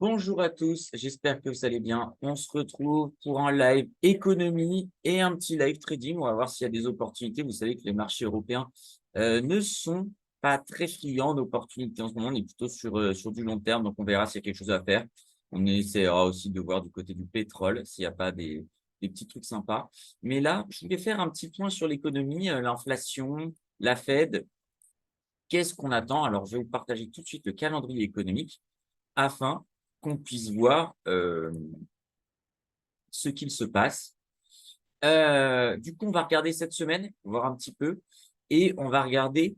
Bonjour à tous, j'espère que vous allez bien. On se retrouve pour un live économie et un petit live trading. On va voir s'il y a des opportunités. Vous savez que les marchés européens ne sont pas très friands d'opportunités en ce moment. On est plutôt sur du long terme, donc on verra s'il y a quelque chose à faire. On essaiera aussi de voir du côté du pétrole s'il n'y a pas des petits trucs sympas. Mais là, je voulais faire un petit point sur l'économie, l'inflation, la Fed. Qu'est-ce qu'on attend? Alors, je vais vous partager tout de suite le calendrier économique afin qu'on puisse voir, ce qu'il se passe. Du coup, on va regarder cette semaine, voir un petit peu et on va regarder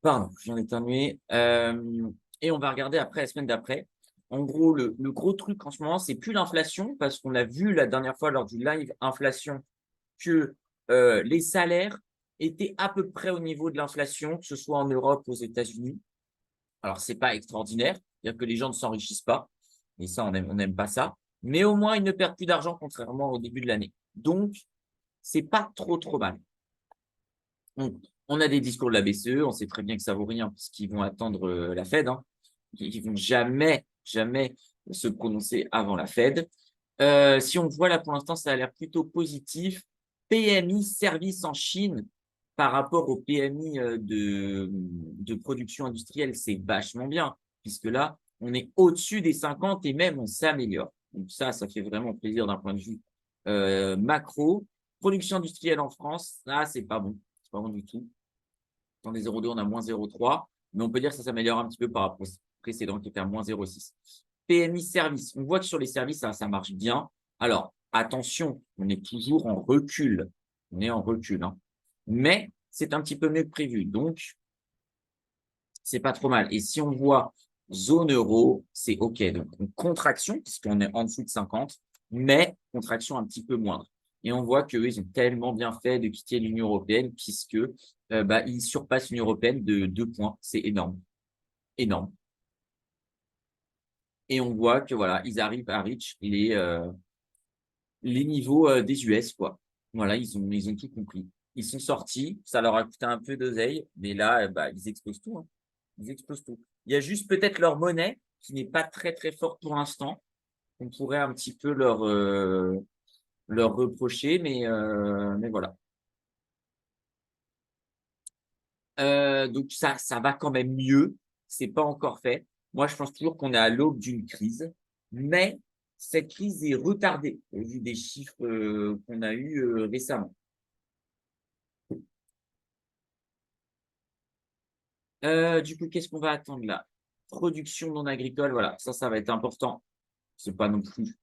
pardon, je viens d'éternuer, et on va regarder après la semaine d'après. En gros, le gros truc en ce moment, c'est plus l'inflation parce qu'on a vu la dernière fois lors du live inflation que, les salaires étaient à peu près au niveau de l'inflation, que ce soit en Europe ou aux États-Unis. Alors, c'est pas extraordinaire, c'est-à-dire que les gens ne s'enrichissent pas, et ça, on n'aime pas ça. Mais au moins, ils ne perdent plus d'argent, contrairement au début de l'année. Donc, c'est pas trop, trop mal. On a des discours de la BCE, on sait très bien que ça vaut rien puisqu'ils vont attendre la Fed. Hein. Ils vont jamais, jamais se prononcer avant la Fed. Si on voit là pour l'instant, ça a l'air plutôt positif. PMI service en Chine par rapport au PMI de production industrielle, c'est vachement bien, puisque là, on est au-dessus des 50 et même on s'améliore. Donc ça fait vraiment plaisir d'un point de vue macro. Production industrielle en France, ça, c'est pas bon. C'est pas bon du tout. Dans les 0,2, on a moins 0,3, mais on peut dire que ça s'améliore un petit peu par rapport au précédent qui était à moins 0,6. PMI service, on voit que sur les services, ça marche bien. Alors, attention, on est toujours en recul. On est en recul, hein. Mais c'est un petit peu mieux que prévu. Donc, c'est pas trop mal. Et si on voit zone euro, c'est OK. Donc, une contraction, puisqu'on est en dessous de 50, mais contraction un petit peu moindre. Et on voit qu'eux, ils ont tellement bien fait de quitter l'Union européenne, puisque ils surpassent l'Union européenne de 2 points. C'est énorme. Énorme. Et on voit que voilà, ils arrivent à reach les niveaux des US, quoi. Voilà, ils ont tout compris. Ils sont sortis, ça leur a coûté un peu d'oseille, mais là, ils explosent tout, hein. Ils explosent tout. Il y a juste peut-être leur monnaie qui n'est pas très très forte pour l'instant. On pourrait un petit peu leur reprocher, mais voilà. Donc ça va quand même mieux. C'est pas encore fait. Moi, je pense toujours qu'on est à l'aube d'une crise, mais cette crise est retardée au vu des chiffres qu'on a eus récemment. Du coup, qu'est-ce qu'on va attendre là? Production non agricole, voilà, ça va être important. C'est pas non plus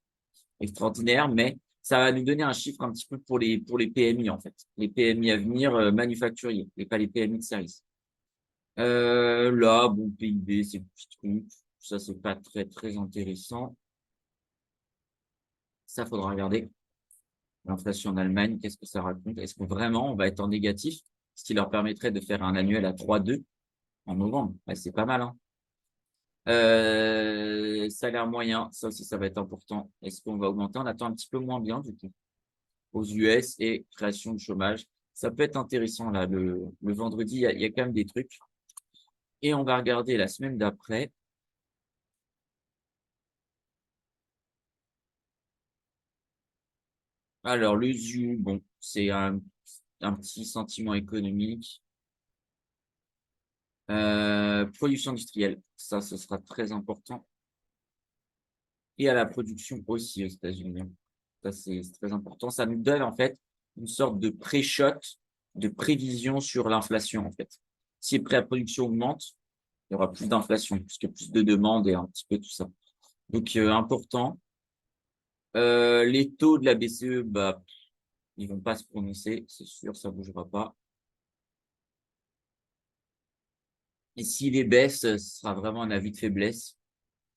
extraordinaire, mais ça va nous donner un chiffre un petit peu pour les PMI en fait. Les PMI à venir manufacturiers et pas les PMI de service. Là, bon, PIB, c'est petit truc. Ça, c'est pas très, très intéressant. Ça, faudra regarder. L'inflation en Allemagne, qu'est-ce que ça raconte? Est-ce que vraiment on va être en négatif? Ce qui leur permettrait de faire un annuel à 3,2 en novembre. Ouais, c'est pas mal, hein. Salaire moyen, ça aussi, ça va être important. Est-ce qu'on va augmenter? On attend un petit peu moins bien, du coup, aux US et création de chômage. Ça peut être intéressant, là. Le vendredi, il y a quand même des trucs. Et on va regarder la semaine d'après. Alors, l'USU, bon, c'est un petit sentiment économique. Production industrielle, ça, ce sera très important. Et à la production aussi aux États-Unis. Ça, c'est très important. Ça nous donne, en fait, une sorte de pré-shot, de prévision sur l'inflation, en fait. Si le prix à production augmente, il y aura plus d'inflation, puisque plus de demandes et un petit peu tout ça. Donc, important. Les taux de la BCE, ils vont pas se prononcer, c'est sûr, ça bougera pas. Et s'il les baisse, ce sera vraiment un avis de faiblesse.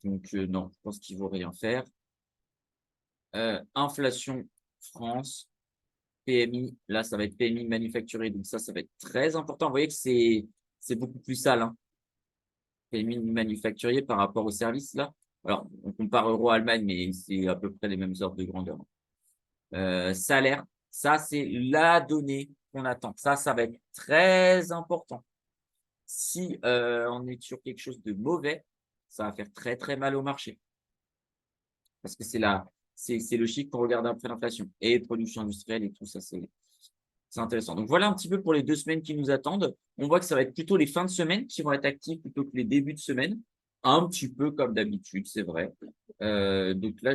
Donc, non, je pense qu'ils vont rien faire. Inflation France, PMI, là, ça va être PMI manufacturier, donc ça va être très important. Vous voyez que c'est beaucoup plus sale, hein, PMI manufacturier par rapport aux services, là. Alors, on compare euro-Allemagne, mais c'est à peu près les mêmes ordres de grandeur. Salaire, ça, c'est la donnée qu'on attend. Ça va être très important. Si on est sur quelque chose de mauvais, ça va faire très, très mal au marché. Parce que c'est le chiffre qu'on regarde après l'inflation et production industrielle et tout ça, c'est intéressant. Donc voilà un petit peu pour les 2 semaines qui nous attendent. On voit que ça va être plutôt les fins de semaine qui vont être actives plutôt que les débuts de semaine. Un petit peu comme d'habitude, c'est vrai. Donc là,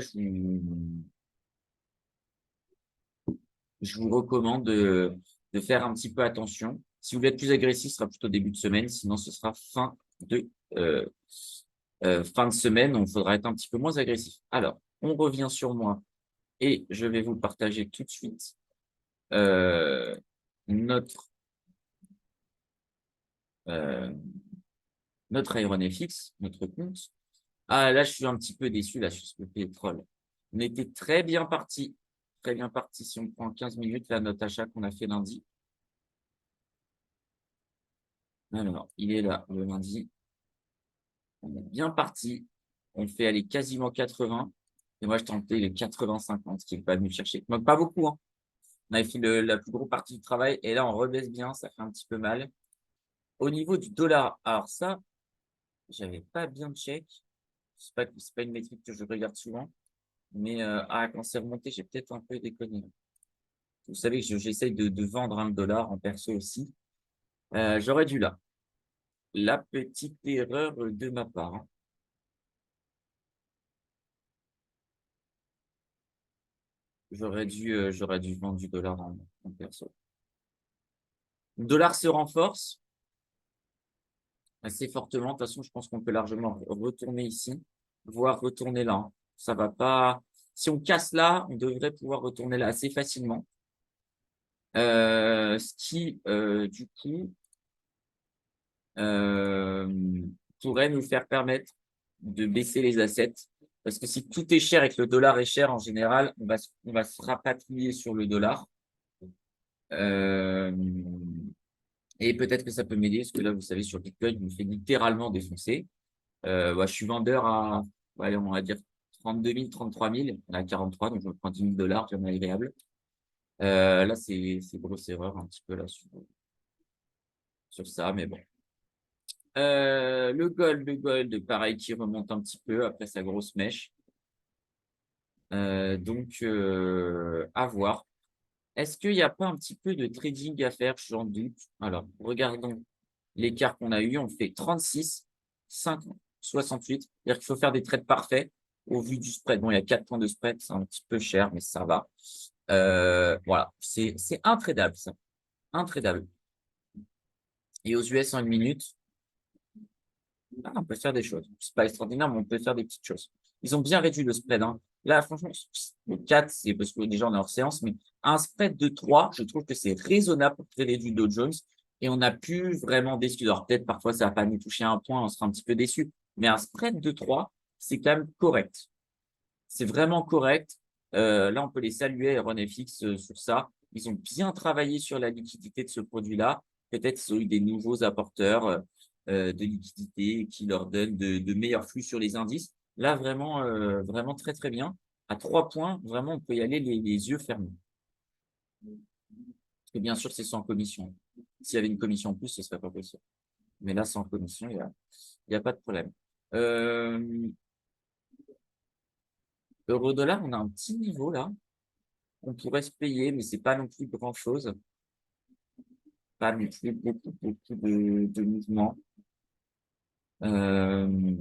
je vous recommande de faire un petit peu attention. Si vous voulez être plus agressif, ce sera plutôt début de semaine, sinon ce sera euh, fin de semaine, on faudra être un petit peu moins agressif. Alors, on revient sur moi et je vais vous partager tout de suite euh, notre, euh, notre Aeronefix, notre compte. Ah, là, je suis un petit peu déçu, là, sur le pétrole. On était très bien parti. Très bien parti. Si on prend 15 minutes, là, notre achat qu'on a fait lundi. Alors, il est là, le lundi. On est bien parti. On fait aller quasiment 80. Et moi, je tentais les 80-50, qui n'est pas venu chercher. Donc, pas beaucoup, hein. On avait fait la plus grosse partie du travail. Et là, on rebaisse bien. Ça fait un petit peu mal. Au niveau du dollar, alors ça, j'avais pas bien check. C'est pas une métrique que je regarde souvent. Mais quand c'est remonté, j'ai peut-être un peu déconné. Vous savez que j'essaye de vendre un dollar en perso aussi. J'aurais dû là. La petite erreur de ma part, hein. J'aurais dû vendre du dollar en perso. Le dollar se renforce assez fortement. De toute façon, je pense qu'on peut largement retourner ici, voire retourner là, hein. Ça va pas. Si on casse là, on devrait pouvoir retourner là assez facilement. Ce qui, du coup, euh, pourrait nous faire permettre de baisser les assets. Parce que si tout est cher et que le dollar est cher en général, on va se rapatrier sur le dollar. Euh, et peut-être que ça peut m'aider, parce que là, vous savez, sur Bitcoin, je me fais littéralement défoncer. Je suis vendeur à, allez, on va dire 32 000, 33 000. On est à 43, donc je me prends 10 000 dollars, c'est agréable. Là, c'est grosse erreur un petit peu là sur ça, mais bon. Le gold, pareil, qui remonte un petit peu après sa grosse mèche. Donc, à voir. Est-ce qu'il n'y a pas un petit peu de trading à faire? J'en doute. Alors, regardons l'écart qu'on a eu. On fait 36, 5, 68. C'est-à-dire qu'il faut faire des trades parfaits au vu du spread. Bon, il y a 4 points de spread, c'est un petit peu cher, mais ça va. Voilà, c'est intradable, ça. Intradable. Et aux US en une minute, on peut faire des choses. C'est pas extraordinaire, mais on peut faire des petites choses. Ils ont bien réduit le spread, hein. Là, franchement, le 4, c'est parce que déjà on est hors séance, mais un spread de 3, je trouve que c'est raisonnable pour trader du Dow Jones et on n'a plus vraiment déçu. Alors peut-être parfois ça va pas nous toucher un point, on sera un petit peu déçu, mais un spread de 3, c'est quand même correct. C'est vraiment correct. Là, on peut les saluer, RoneFX, sur ça. Ils ont bien travaillé sur la liquidité de ce produit-là. Peut-être qu'ils ont eu des nouveaux apporteurs de liquidité qui leur donnent de meilleurs flux sur les indices. Là, vraiment, vraiment très, très bien. À 3 points, vraiment, on peut y aller les yeux fermés. Et bien sûr, c'est sans commission. S'il y avait une commission en plus, ce serait pas possible. Mais là, sans commission, il y a pas de problème. Euh, Euro-dollar, on a un petit niveau là. On pourrait se payer, mais c'est pas non plus grand-chose. Pas non plus beaucoup de mouvements. Euh,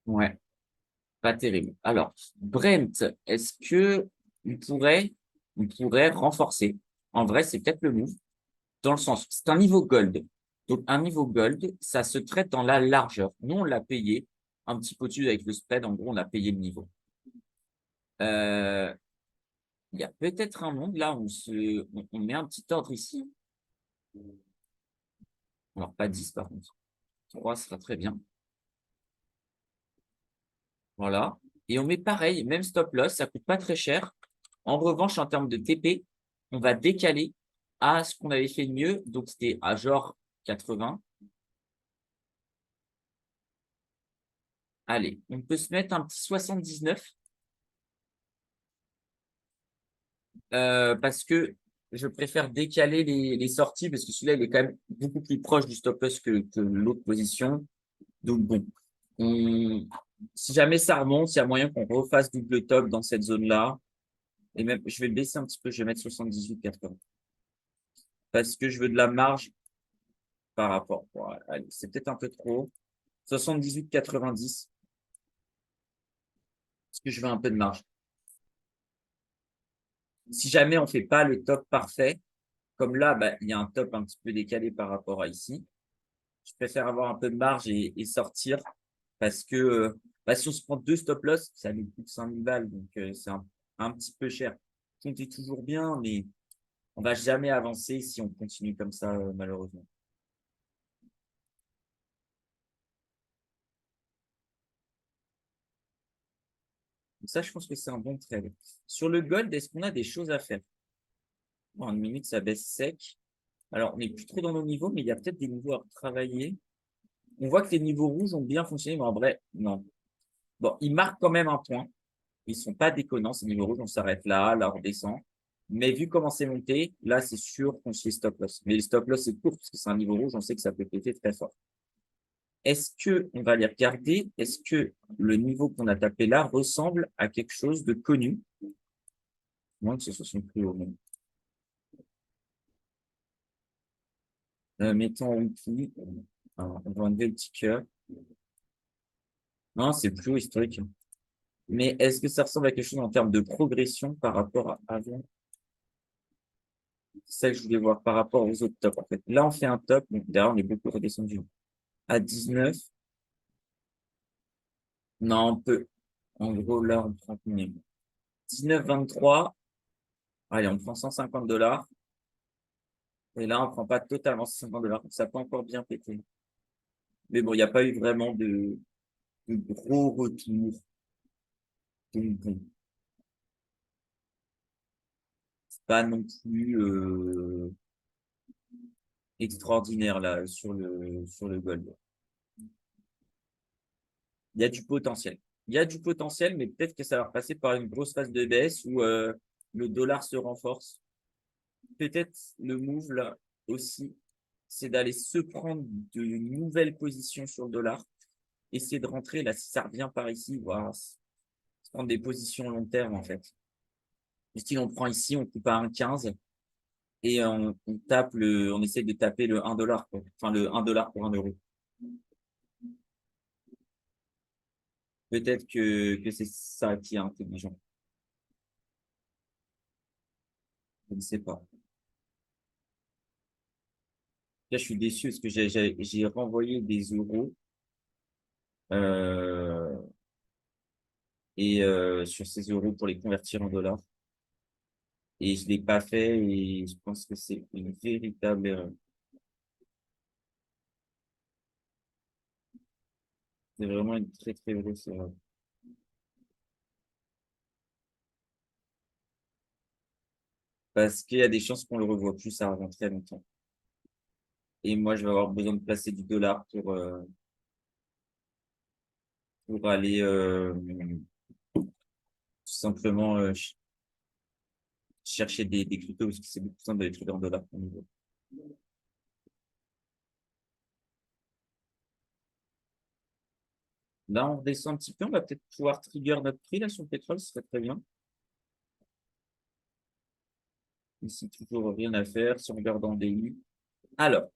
ouais, pas terrible. Alors, Brent, est-ce que on pourrait renforcer? En vrai, c'est peut-être le move, dans le sens, c'est un niveau gold. Donc, un niveau gold, ça se traite dans la largeur. Nous, on l'a payé un petit peu au-dessus avec le spread. En gros, on a payé le niveau. Euh, Il y a peut-être un monde là où on met un petit ordre ici. Alors, pas 10 par contre. 3 sera très bien. Voilà. Et on met pareil, même stop loss, ça coûte pas très cher. En revanche, en termes de TP, on va décaler à ce qu'on avait fait de mieux. Donc, c'était à genre 80. Allez, on peut se mettre un petit 79. parce que je préfère décaler les sorties parce que celui-là, il est quand même beaucoup plus proche du stop loss que l'autre position. Donc bon, on- si jamais ça remonte, il y a moyen qu'on refasse double top dans cette zone-là. Et même, je vais le baisser un petit peu, je vais mettre 78,80 parce que je veux de la marge par rapport. Bon, allez, c'est peut-être un peu trop. 78,90 parce que je veux un peu de marge. Si jamais on fait pas le top parfait, comme là, bah, il y a un top un petit peu décalé par rapport à ici. Je préfère avoir un peu de marge et sortir parce que bah, si on se prend deux stop loss, ça nous coûte 5000 balles. Donc, c'est un petit peu cher. Comptez toujours bien, mais on va jamais avancer si on continue comme ça, malheureusement. Donc ça, je pense que c'est un bon trade. Sur le gold, est-ce qu'on a des choses à faire? Bon, en une minute, ça baisse sec. Alors, on n'est plus trop dans nos niveaux, mais il y a peut-être des niveaux à travailler. On voit que les niveaux rouges ont bien fonctionné, mais en vrai, non. Bon, ils marquent quand même un point. Ils sont pas déconnants, ces niveaux rouges. On s'arrête là, là, on redescend. Mais vu comment c'est monté, là, c'est sûr qu'on suit stop loss. Mais le stop loss, c'est court parce que c'est un niveau rouge. On sait que ça peut péter très fort. Est-ce que on va les regarder? Est-ce que le niveau qu'on a tapé là ressemble à quelque chose de connu? Moins que ce soit son plus haut. Même. Mettons en outil. Alors, on va enlever le petit cœur. Non, c'est plus haut historique. Mais est-ce que ça ressemble à quelque chose en termes de progression par rapport à avant? C'est ça que je voulais voir par rapport aux autres tops, en fait. Là, on fait un top. Donc, derrière, on est beaucoup redescendu. À 19. Non, on peut. En gros, là, on prend combien? 19,23. Allez, on prend 150 $. Et là, on prend pas totalement 150 $. Donc, ça peut encore bien péter. Mais bon, il n'y a pas eu vraiment de gros retours. Donc, bon, c'est pas non plus extraordinaire là sur le gold. Il y a du potentiel. Il y a du potentiel, mais peut-être que ça va repasser par une grosse phase de baisse où le dollar se renforce. Peut-être le move là aussi, c'est d'aller se prendre de nouvelles positions sur le dollar, essayer de rentrer là si ça revient par ici, voir se prendre des positions long terme en fait. Et si on prend ici, on coupe à 1,15 et on essaie de taper le 1 $, quoi. Enfin le 1 $ pour 1 euro. Peut-être que c'est ça qui est intelligent. Je ne sais pas. Là, je suis déçu parce que j'ai renvoyé des euros euh, et sur ces euros pour les convertir en dollars. Et je l'ai pas fait et je pense que c'est une véritable erreur. C'est vraiment une très, très grosse erreur. Parce qu'il y a des chances qu'on le revoie plus, ça avant très longtemps. Et moi, je vais avoir besoin de placer du dollar pour aller tout simplement chercher des cryptos parce que c'est beaucoup plus simple de les trader en dollars. Là, on redescend un petit peu. On va peut-être pouvoir trigger notre prix là sur le pétrole, ce serait très bien. Ici, toujours rien à faire. Si on regarde en DI. Alors,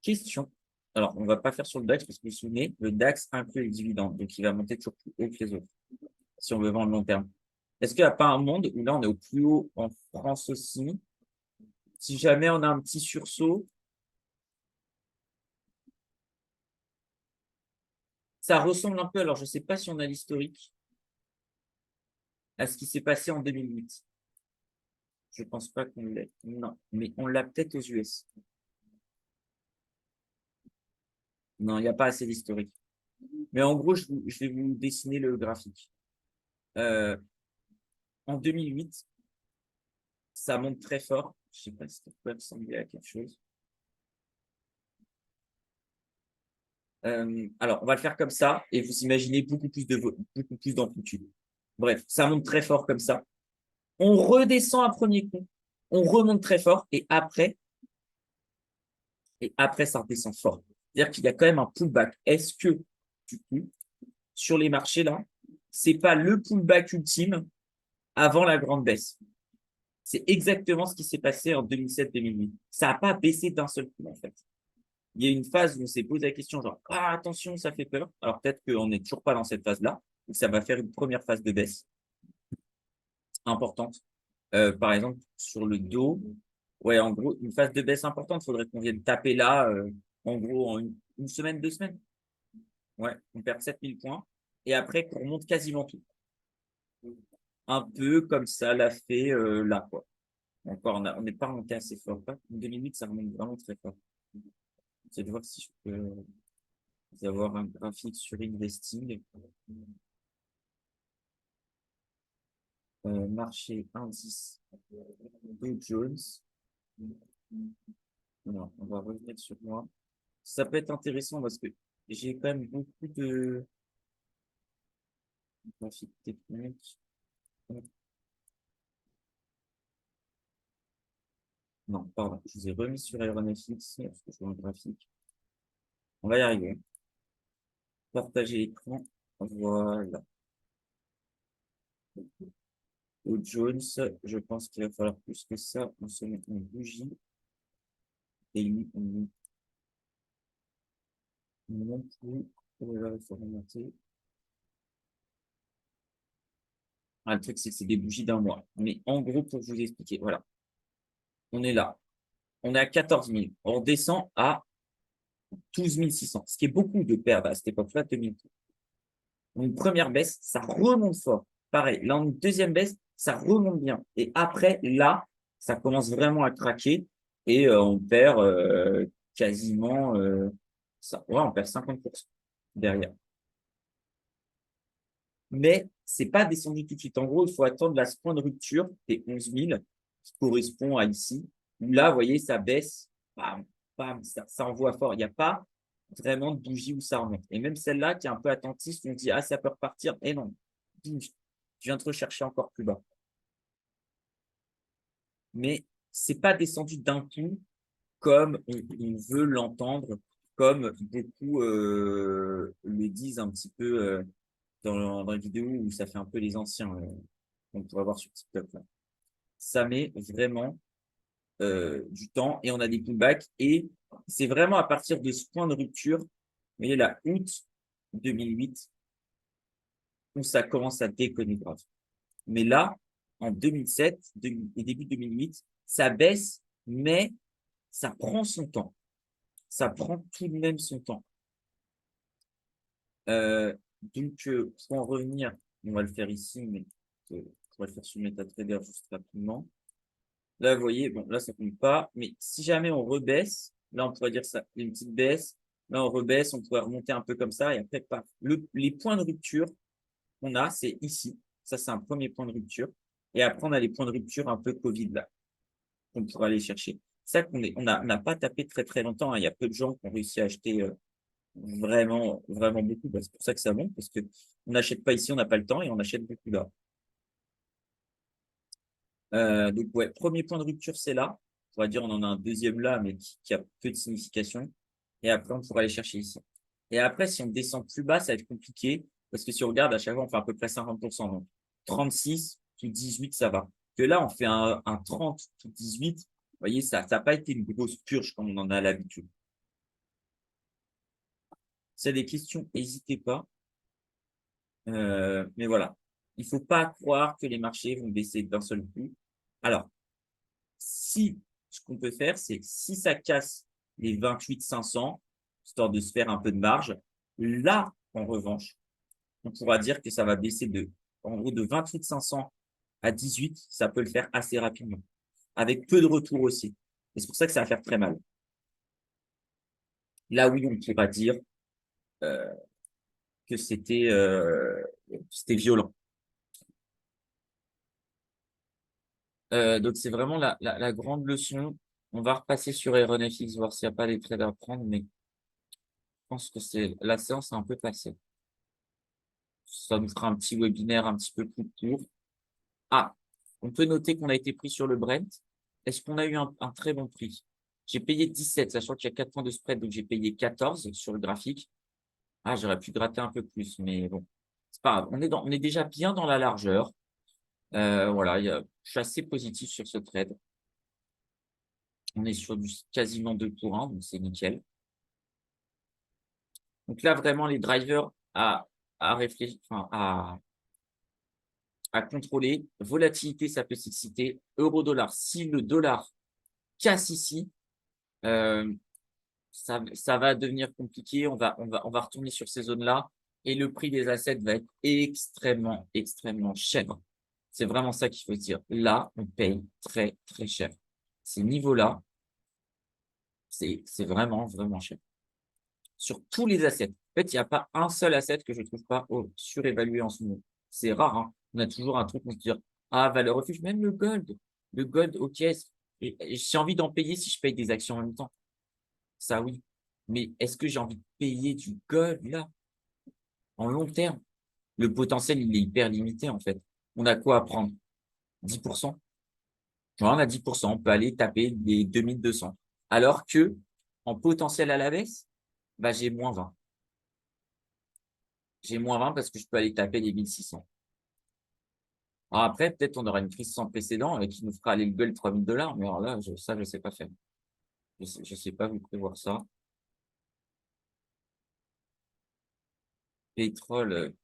question. Alors, on va pas faire sur le DAX parce que vous vous souvenez, le DAX inclut les dividendes. Donc, il va monter toujours plus haut que les autres si on veut vendre long terme. Est-ce qu'il n'y a pas un monde où là, on est au plus haut en France aussi? Si jamais on a un petit sursaut, ça ressemble un peu, alors je ne sais pas si on a l'historique, à ce qui s'est passé en 2008. Je ne pense pas qu'on l'ait. Non, mais on l'a peut-être aux US. Non, il n'y a pas assez d'historique. Mais en gros, je vais vous dessiner le graphique. Euh, En 2008, ça monte très fort. Je ne sais pas si ça peut ressembler à quelque chose. Alors, on va le faire comme ça et vous imaginez beaucoup plus d'amplitude. Bref, ça monte très fort comme ça. On redescend un premier coup, on remonte très fort et après ça redescend fort. C'est-à-dire qu'il y a quand même un pullback. Est-ce que, du coup, sur les marchés là, c'est pas le pullback ultime avant la grande baisse? C'est exactement ce qui s'est passé en 2007-2008. Ça n'a pas baissé d'un seul coup, en fait. Il y a une phase où on s'est posé la question, genre, ah, attention, ça fait peur. Alors peut-être qu'on n'est toujours pas dans cette phase-là, où ça va faire une première phase de baisse importante. Par exemple, sur le dos, ouais, en gros, une phase de baisse importante, il faudrait qu'on vienne taper là, en gros, en une semaine, 2 semaines. Ouais, on perd 7000 points. Et après, qu'on remonte quasiment tout. Un peu comme ça l'a fait là, quoi. Encore, on n'est pas remonté assez fort. En 2008, ça remonte vraiment très fort. C'est de voir si je peux avoir un graphique sur Investing. Marché indice Dow Jones. Non, on va revenir sur moi. Ça peut être intéressant parce que j'ai quand même beaucoup de graphiques techniques. Non, pardon, je vous ai remis sur Aeronefix parce que je vois un graphique. On va y arriver. Partager l'écran. Voilà. Dow Jones, je pense qu'il va falloir plus que ça. On se met une bougie et non plus. Voilà, il faut remonter. Ah, le truc, c'est que c'est des bougies d'un mois. Mais en gros, pour vous expliquer, voilà. On est là. On est à 14 000. On descend à 12 600. Ce qui est beaucoup de perdre à cette époque-là, 2000. Une première baisse, ça remonte fort. Pareil, là, une deuxième baisse, ça remonte bien. Et après, là, ça commence vraiment à craquer et on perd quasiment ça. Ouais, on perd 50% derrière. Mais c'est pas descendu tout de suite. En gros, il faut attendre la point de rupture des 11 000 qui correspond à ici. Où là, vous voyez, ça baisse, bam, bam, ça envoie fort. Il n'y a pas vraiment de bougie où ça remonte. Et même celle-là qui est un peu attentiste, on dit, ah, ça peut repartir. Et non, bouge. Je viens de rechercher encore plus bas. Mais c'est pas descendu d'un coup comme on veut l'entendre, comme beaucoup le disent un petit peu dans la vidéo où ça fait un peu les anciens qu'on pourrait voir sur TikTok. Là. Ça met vraiment du temps et on a des pullbacks et c'est vraiment à partir de ce point de rupture, vous voyez là, août 2008, où ça commence à déconner grave. Mais là, en 2007 et début 2008, ça baisse, mais ça prend son temps. Ça prend tout de même son temps. Pour en revenir, on va le faire ici, mais on va le faire sur MetaTrader juste rapidement. Là, vous voyez, bon, là, ça ne compte pas. Mais si jamais on rebaisse, là, on pourrait dire ça, une petite baisse. Là, on rebaisse, on pourrait remonter un peu comme ça. Et après, pas. Les points de rupture qu'on a, c'est ici. Ça, c'est un premier point de rupture. Et après, on a les points de rupture un peu Covid, là, qu'on pourrait aller chercher. Ça on n'a pas tapé très, très longtemps. Hein. Il y a peu de gens qui ont réussi à acheter vraiment, vraiment beaucoup. Bah, c'est pour ça que ça monte, parce que on n'achète pas ici, on n'a pas le temps et on achète beaucoup là. Donc, ouais, premier point de rupture, c'est là. On va dire, on en a un deuxième là, mais qui a peu de signification. Et après, on pourra aller chercher ici. Et après, si on descend plus bas, ça va être compliqué. Parce que si on regarde, à chaque fois, on fait à peu près 50%. Donc, 36 tout 18, ça va. Que là, on fait un 30 tout 18. Vous voyez, ça n'a pas été une grosse purge comme on en a l'habitude. Si y a des questions, n'hésitez pas. Mais voilà. Il ne faut pas croire que les marchés vont baisser d'un seul coup. Alors, si ce qu'on peut faire, c'est si ça casse les 28 500, histoire de se faire un peu de marge, là, en revanche, on pourra dire que ça va baisser en gros, de 28 500 à 18, ça peut le faire assez rapidement, avec peu de retour aussi. Et c'est pour ça que ça va faire très mal. Là, oui, on pourra dire euh, que c'était violent. Donc, c'est vraiment la grande leçon. On va repasser sur Aeronefx, voir s'il n'y a pas des trades à prendre, mais je pense que la séance est un peu passée. Ça nous fera un petit webinaire un petit peu plus court. Ah, On peut noter qu'on a été pris sur le Brent. Est-ce qu'on a eu un très bon prix? J'ai payé 17, sachant qu'il y a 4 points de spread, donc j'ai payé 14 sur le graphique. Ah, j'aurais pu gratter un peu plus, mais bon, c'est pas grave. On est déjà bien dans la largeur. Voilà, je suis assez positif sur ce trade. On est sur du quasiment 2 pour 1, donc c'est nickel. Donc là, vraiment, les drivers à réfléchir, enfin, à contrôler. Volatilité, ça peut s'exciter. Euro-dollar, si le dollar casse ici, ça va devenir compliqué. On va retourner sur ces zones-là et le prix des assets va être extrêmement, extrêmement cher. C'est vraiment ça qu'il faut se dire. Là, on paye très, très cher. Ces niveaux-là, c'est vraiment, vraiment cher. Sur tous les assets. En fait, il n'y a pas un seul asset que je ne trouve pas surévalué en ce moment. C'est rare, hein. On a toujours un truc où on se dit, ah, valeur refuge, même le gold. Le gold, ok, j'ai envie d'en payer si je paye des actions en même temps. Ça, oui. Mais est-ce que j'ai envie de payer du gold là, en long terme? Le potentiel, il est hyper limité, en fait. On a quoi à prendre? 10%? Genre, on a 10%, on peut aller taper des 2200. Alors que, en potentiel à la baisse, bah, j'ai moins 20. J'ai moins 20 parce que je peux aller taper les 1600. Alors après, peut-être on aura une crise sans précédent qui nous fera aller le gold 3000 $. Mais alors là, ça, je ne sais pas faire. Je sais pas vous prévoir ça. Pétrole,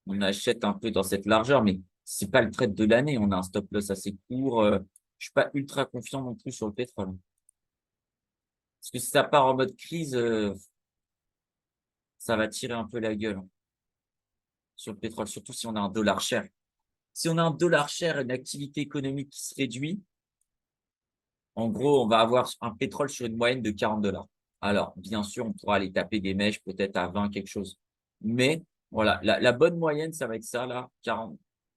on achète un peu dans cette largeur, mais c'est pas le trade de l'année. On a un stop loss assez court. Je suis pas ultra confiant non plus sur le pétrole. Parce que si ça part en mode crise, ça va tirer un peu la gueule sur le pétrole, surtout si on a un dollar cher. Si on a un dollar cher et une activité économique qui se réduit, en gros, on va avoir un pétrole sur une moyenne de 40 $. Alors, bien sûr, on pourra aller taper des mèches peut-être à 20 quelque chose. Mais voilà, la bonne moyenne, ça va être ça, là,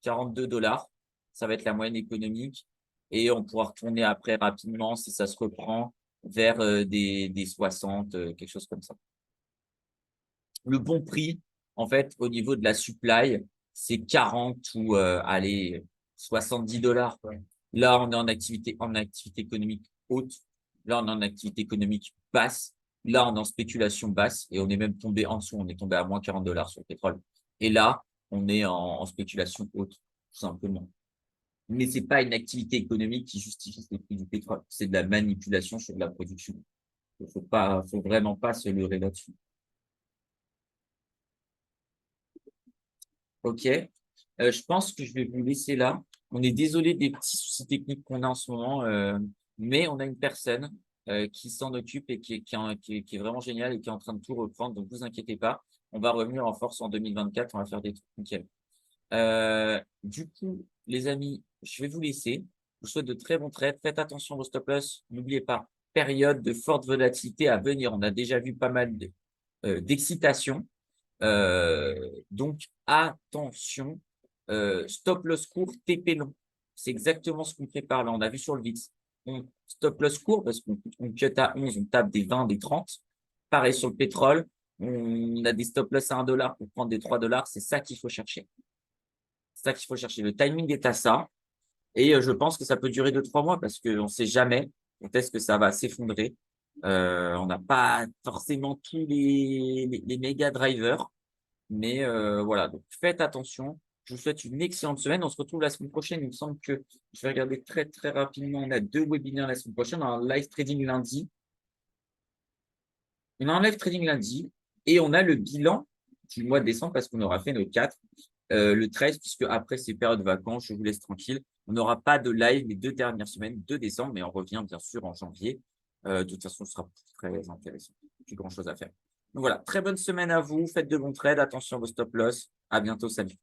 42 $. Ça va être la moyenne économique. Et on pourra retourner après rapidement si ça se reprend vers des 60, quelque chose comme ça. Le bon prix, en fait, au niveau de la supply, c'est 40 ou allez, 70 $. Là, on est en activité économique haute. Là, on est en activité économique basse. Là, on est en spéculation basse et on est même tombé en dessous. On est tombé à moins 40 $ sur le pétrole. Et là, on est en spéculation haute, tout simplement. Mais c'est pas une activité économique qui justifie le prix du pétrole. C'est de la manipulation sur de la production. Faut vraiment pas se leurrer là-dessus. OK. Je pense que je vais vous laisser là. On est désolé des petits soucis techniques qu'on a en ce moment, mais on a une personne qui s'en occupe et qui est vraiment géniale et qui est en train de tout reprendre. Donc, vous inquiétez pas. On va revenir en force en 2024. On va faire des trucs nickel. Du coup, les amis, je vais vous laisser. Je vous souhaite de très bons trades. Faites attention à vos stop loss. N'oubliez pas, période de forte volatilité à venir. On a déjà vu pas mal d'excitation. Donc, attention, stop loss court, TP long. C'est exactement ce qu'on fait par là. On a vu sur le VIX. On stop loss court parce qu'on cut à 11, on tape des 20, des 30. Pareil sur le pétrole. On a des stop loss à 1 $ pour prendre des 3 $. C'est ça qu'il faut chercher. C'est ça qu'il faut chercher. Le timing est à ça. Et je pense que ça peut durer 2-3 mois parce qu'on ne sait jamais quand est-ce que ça va s'effondrer. On n'a pas forcément tous les méga drivers. Mais voilà, donc faites attention. Je vous souhaite une excellente semaine. On se retrouve la semaine prochaine. Il me semble que je vais regarder très, très rapidement. On a 2 webinaires la semaine prochaine. On a un live trading lundi. On a un live trading lundi et on a le bilan du mois de décembre parce qu'on aura fait nos 4. Le 13, puisque après ces périodes de vacances, je vous laisse tranquille. On n'aura pas de live les 2 dernières semaines de décembre, mais on revient bien sûr en janvier. De toute façon, ce sera très intéressant. Plus grand chose à faire. Donc voilà, très bonne semaine à vous. Faites de bons trades. Attention à vos stop loss. À bientôt. Salut.